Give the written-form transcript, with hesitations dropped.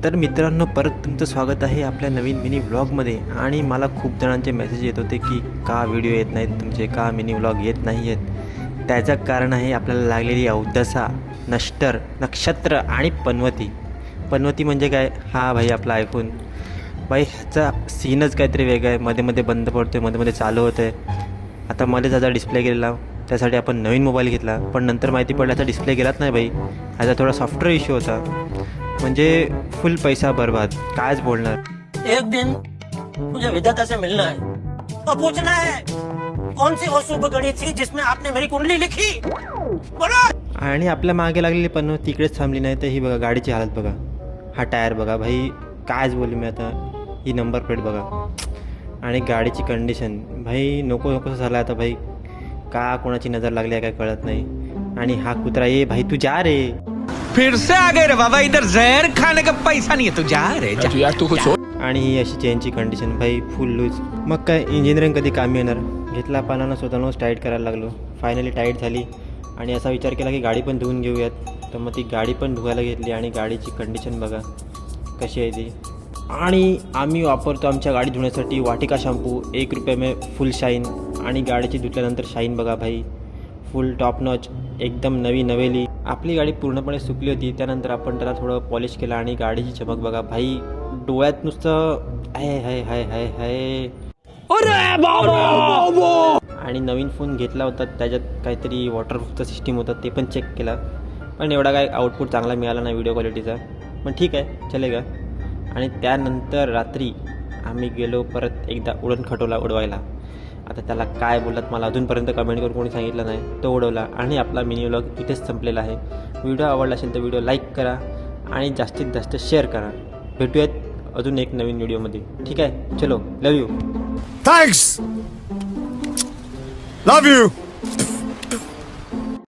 तर मित्रांनो, परत तुमचं स्वागत आहे आपल्या नवीन मिनी व्लॉगमध्ये. आणि मला खूप जणांचे मेसेज येत होते की का व्हिडिओ येत नाहीत तुमचे, का मिनी व्लॉग येत नाही आहेत. त्याचं कारण आहे आपल्याला लागलेली अवदसा, नष्टर, नक्षत्र आणि पनवती. पनवती म्हणजे काय हा भाई आपला आयफोन भाई, ह्याचा सीनच काहीतरी वेगळा आहे. मध्ये मध्ये बंद पडतो आहे, मध्ये मध्ये चालू होतं आहे. आता मध्येच त्याचा डिस्प्ले गेलेला, त्यासाठी आपण नवीन मोबाईल घेतला, पण नंतर माहिती पडलं त्याचा डिस्प्ले गेलाच नाही भाई. ह्याचा थोडा सॉफ्टवेअर इश्यू होता, म्हणजे फुल पैसा बर्बाद. कायच बोलणार. एक दिन मुझे विधाता से मिलना है और पूछना है कौन सी वो शुभ घड़ी थी जिसमें आपने मेरी कुंडली लिखी. बोलो. आणि आपल्या मागे लागलेली पण तिकडेच थांबली नाही तर ही बघा गाडीची हालत बघा, हा टायर बघा भाई, कायच बोलू मी आता. ही नंबर प्लेट बघा आणि गाडीची कंडिशन भाई, नको नकोसं झालं आता भाई. का कोणाची नजर लागली आहे काय कळत नाही. आणि हा कुत्रा, ये भाई तू जा रे. फिर से आ गए रे बाबा, इधर जहर खाने का पैसा नहीं है, तू जा रे जा. यार तू कुछ हो. आणि ही अशी चेनची कंडिशन भाई फुल लूज. मग काय इंजिनिअरिंग कधी कामी येणार. घेतला पानानं स्वतःनंच टाईट करायला लागलो. फायनली टाईट झाली आणि असा विचार केला की गाडी पण धुवून घेऊयात. तर मग ती गाडी पण धुवायला घेतली आणि गाडीची कंडिशन बघा कशी आहे ती. आणि आम्ही वापरतो आमच्या गाडी धुण्यासाठी वाटिका शॅम्पू, 1 रुपये में फुल शाईन. आणि गाडीची धुतल्यानंतर शाईन बघा भाई, फुल टॉप नॉच, एकदम नवी नवेली. आपली गाडी पूर्णपणे सुकली होती, त्यानंतर आपण त्याला थोडं पॉलिश केलं आणि गाडीची चमक बघा भाई, डोळ्यात नुसतं हाय हाय हाय हाय हाय. आणि नवीन फोन घेतला होता, त्याच्यात काहीतरी वॉटरप्रूफचं सिस्टीम होतं, ते पण चेक केला, पण एवढा काय आउटपुट चांगला मिळाला नाही व्हिडिओ क्वालिटीचा, पण ठीक आहे चलेगा. आणि त्यानंतर रात्री आम्ही गेलो परत एकदा उडण खटोला उडवायला. आता त्याला काय बोललात मला अजूनपर्यंत कमेंट करून कोणी सांगितलं नाही. तो उडवला आणि आपला मिनी व्लॉग इथेच संपलेला आहे. व्हिडिओ आवडला असेल तर व्हिडिओ लाईक करा आणि जास्तीत जास्त शेअर करा. भेटूयात अजून एक नवीन व्हिडिओमध्ये. ठीक आहे, चलो, लव यू. थँक्स. Love you.